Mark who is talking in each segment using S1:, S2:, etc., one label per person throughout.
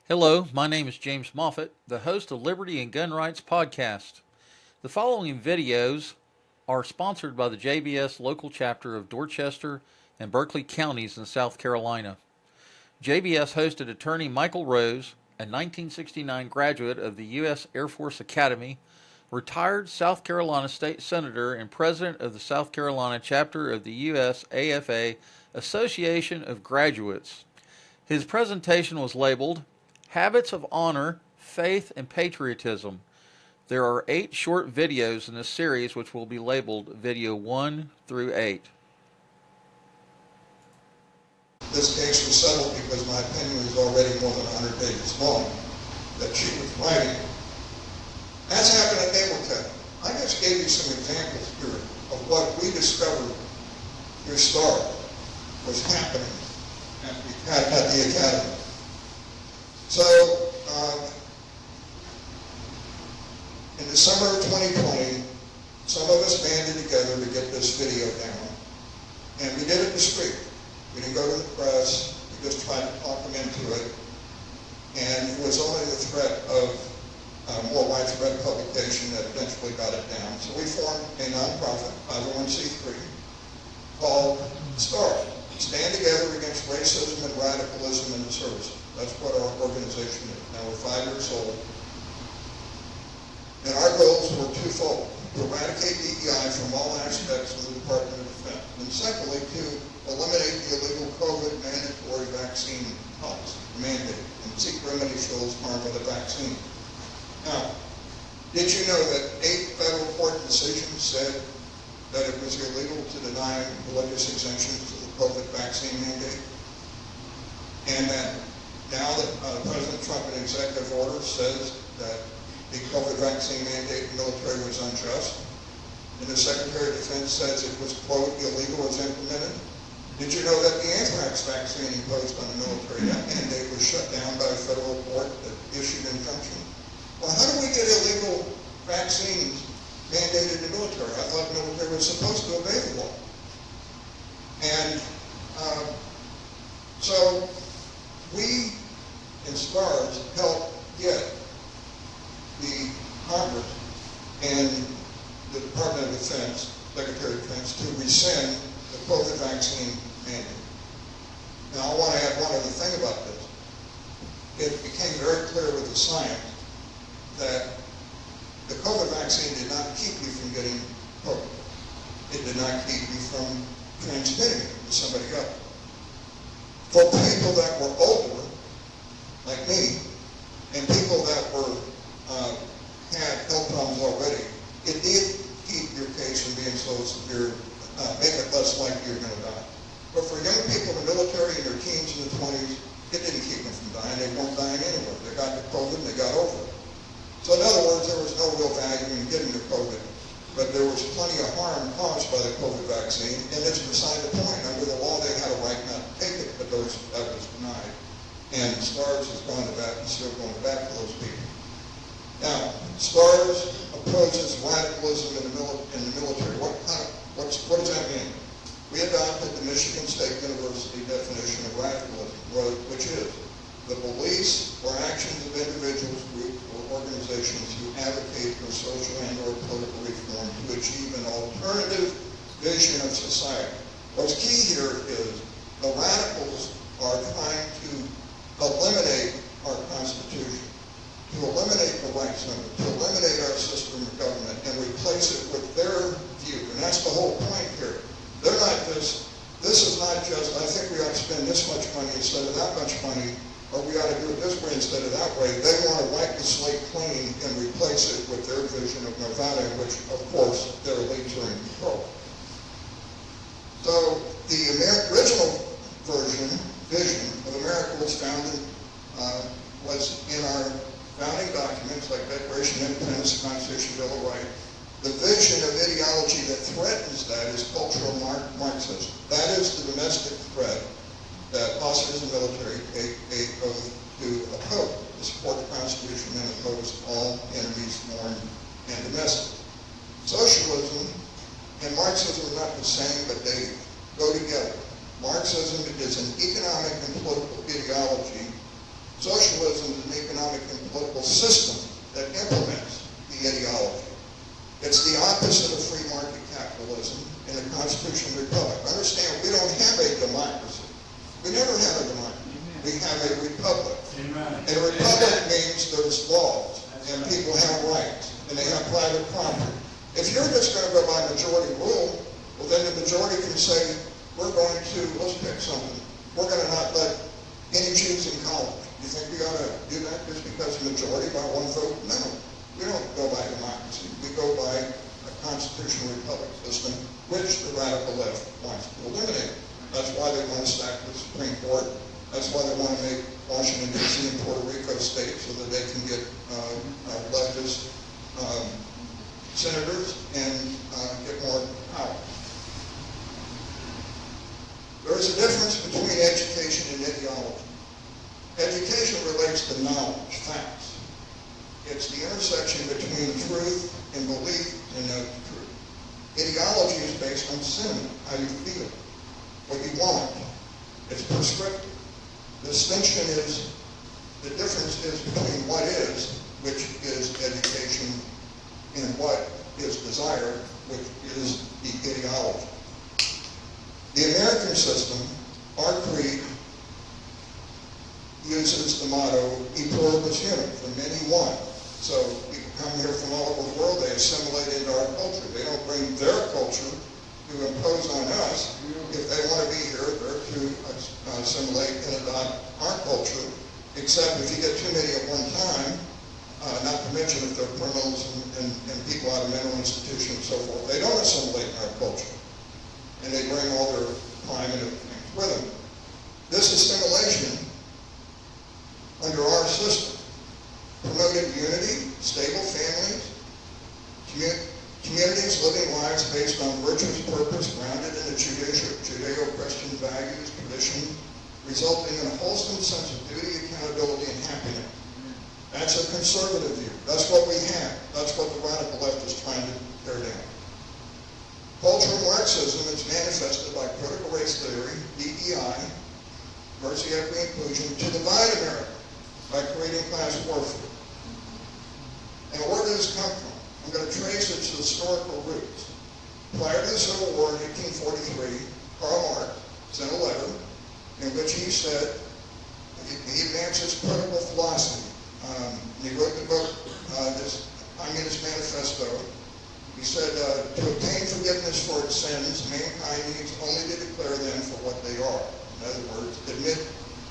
S1: Hello, my name is James Moffett, the host of Liberty and Gun Rights Podcast. The following videos are sponsored by the JBS local chapter of Dorchester and Berkeley counties in South Carolina. JBS hosted attorney Michael Rose, a 1969 graduate of the U.S. Air Force Academy, retired South Carolina State Senator and President of the South Carolina chapter of the U.S. AFA Association of Graduates. His presentation was labeled Habits of Honor, Faith, and Patriotism. There are 8 short videos in this series which will be labeled Video 1 through 8.
S2: This case was settled because my opinion was already more than 100 pages long that she was writing. That's happened at Navaltech. I just gave you some examples here of what we discovered through STAR was happening at the Academy. So, in December of 2020, some of us banded together to get this video down, and we did it discreet. We didn't go to the press, we just tried to talk them into it, and it was only the threat of more widespread publication that eventually got it down. So we formed a nonprofit, 501c3, called STAR, Stand Together Against Racism and Radicalism in the Service. That's what our organization is. Now we're 5 years old. And our goals were twofold: to eradicate DEI from all aspects of the Department of Defense, and secondly, to eliminate the illegal COVID mandatory vaccine policy, mandate, and seek remedies for those harmed by the vaccine. Now, did you know that 8 federal court decisions said that it was illegal to deny religious exemptions to the COVID vaccine mandate? And that now that President Trump in executive order says that the COVID vaccine mandate in the military was unjust, and the Secretary of Defense says it was, quote, illegal as implemented? Did you know that the anthrax vaccine imposed on the military, that mandate was shut down by a federal court that issued an injunction? Well, how do we get illegal vaccines mandated in the military? I thought the military was supposed to obey the law. And so we, in STARS, helped get the Congress and the Department of Defense, Secretary of Defense, to rescind the COVID vaccine mandate. Now, I want to add one other thing about this. It became very clear with the science that the COVID vaccine did not keep you from getting COVID. It did not keep you from transmitting it to somebody else. For people that were older, like me, and people that were had health problems already, it did keep your case from being so severe, make it less likely you're going to die. But for young people in the military in their teens and the 20s, it didn't keep them from dying. They weren't dying anyway. They got the COVID and they got over it. So in other words, there was no real value in getting the COVID, but there was plenty of harm caused by the COVID vaccine, and it's beside the point. Under the law, they had a right not to take it, but that was denied. And STARS has gone to bat and still going to bat for those people. Now, STARS opposes radicalism in the military. What does that mean? We adopted the Michigan State University definition of radicalism, which is the beliefs or actions of individuals, groups, or organizations who advocate for social and or political reform to achieve an alternative vision of society. What's key here is the radicals are trying to eliminate our Constitution, to eliminate the rights number, to eliminate our system of government, and replace it with their view. And that's the whole point here. They're not this is not just, I think we ought to spend this much money instead of that much money, or we ought to do it this way instead of that way. They want to wipe the slate clean and replace it with their vision of Nirvana, which, of course, their elites are in control. So the original vision of America was founded, was in our founding documents like Declaration of Independence, the Constitution, Bill of Rights. The vision of ideology that threatens that is cultural Marxism. That is the domestic threat that officers in the military take oath to oppose, to support the Constitution and oppose all enemies, foreign and domestic. Socialism and Marxism are not the same, but they go together. Marxism is an economic and political ideology Socialism is an economic and political system that implements the ideology. It's the opposite of free market capitalism in a constitutional republic. Understand, we don't have a democracy. We never had a democracy. We have a republic. And a republic means there's laws, and people have rights, and they have private property. If you're just going to go by majority rule, well, then the majority can say, we're going to, let's pick something. We're going to not let any Jews in college. You think we ought to do that just because the majority by one vote? No. We don't go by democracy. We go by a constitutional republic system, which the radical left wants to eliminate. That's why they want to stack the Supreme Court. That's why they want to make Washington, D.C. and Puerto Rico states so that they can get leftist senators and get more power. There is a difference between education and ideology. Education relates to knowledge, facts. It's the intersection between truth and belief and no truth. Ideology is based on sentiment, how you feel, what you want. It's prescriptive. The distinction is, the difference is between what is, which is education, and what is desire, which is the ideology. The American system, our creed, uses the motto, e pluribus unum, for many one. So people come here from all over the world, they assimilate into our culture. They don't bring their culture to impose on us. If they want to be here, they're to assimilate and adopt our culture, except if you get too many at one time, not to mention if they're criminals and people out of mental institutions and so forth. They don't assimilate in our culture. And they bring all their crime and everything with them. This assimilation under our system promoted unity, stable families, communities living lives based on virtuous purpose, grounded in the Judeo-Christian values, tradition, resulting in a wholesome sense of duty, accountability, and happiness. That's a conservative view. That's what we have. That's what the radical left is trying to tear down. Cultural Marxism is manifested by critical race theory, DEI, mercy, equity, inclusion, to divide America by creating class warfare. And where does this come from? I'm going to trace its historical roots. Prior to the Civil War in 1843, Karl Marx sent a letter in which he said, he advanced his critical philosophy. He wrote the book, this Communist Manifesto. He said, to obtain forgiveness for its sins, mankind needs only to declare them for what they are. In other words, admit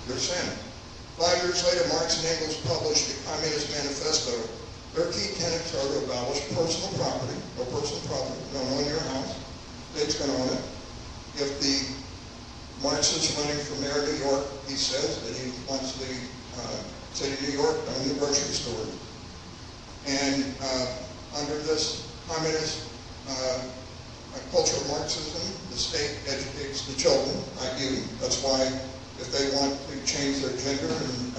S2: their sin. 5 years later, Marx and Engels published the Communist Manifesto. Their key tenets are to abolish personal property, no personal property, don't own your house, state's going to own it. If the Marxist running for mayor of New York, he says that he wants the city of New York to own the grocery store. And under this communist culture of Marxism, the state educates the children, not you. That's why if they want to change their gender and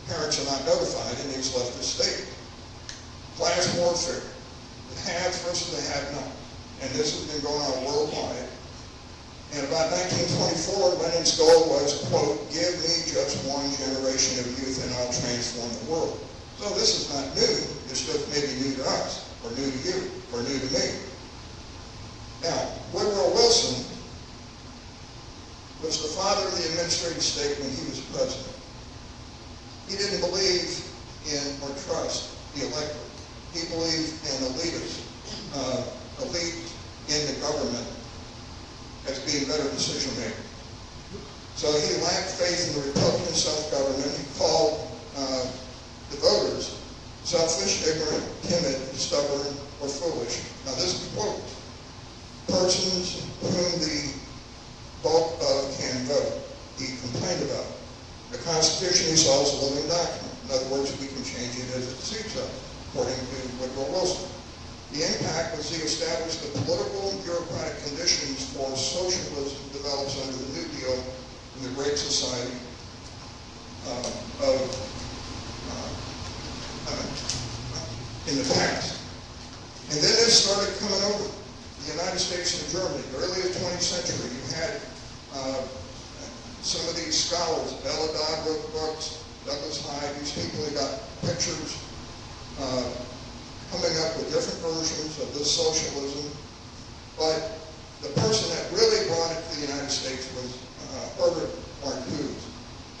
S2: parents are not notified in these leftist states. Class warfare, the haves versus the have-not. And this has been going on worldwide. And about 1924, Lenin's goal was, quote, give me just one generation of youth and I'll transform the world. So this is not new. It's just maybe new to us, or new to you, or new to me. Now, Woodrow Wilson was the father of the administrative state when he was president. He didn't believe in or trust the electorate. He believed in elite in the government as being better decision makers. So he lacked faith in the Republican self-government. He called the voters selfish, ignorant, timid, stubborn, or foolish. Now this is a quote. Persons whom the bulk of can vote. He complained about it. The Constitution he saw as a living document. In other words, we can change it as it suits us, according to Woodrow Wilson. The impact was he established the political and bureaucratic conditions for socialism develops under the New Deal in the Great Society in the past. And then this started coming over. The United States and Germany, the early 20th century, you had some of the these scholars. Bella Dodd wrote books, Douglas Hyde, these people who got pictures coming up with different versions of this socialism. But the person that really brought it to the United States was Herbert Marcuse.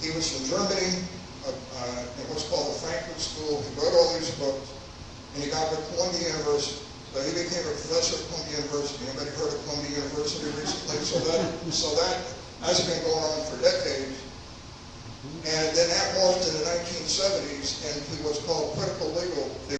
S2: He was from Germany, in what's called the Frankfurt School. He wrote all these books, and he got to Columbia University. So he became a professor at Columbia University. Anybody heard of Columbia University recently? So that has been going on for decades. And then that morphed in the 1970s into what's called critical legal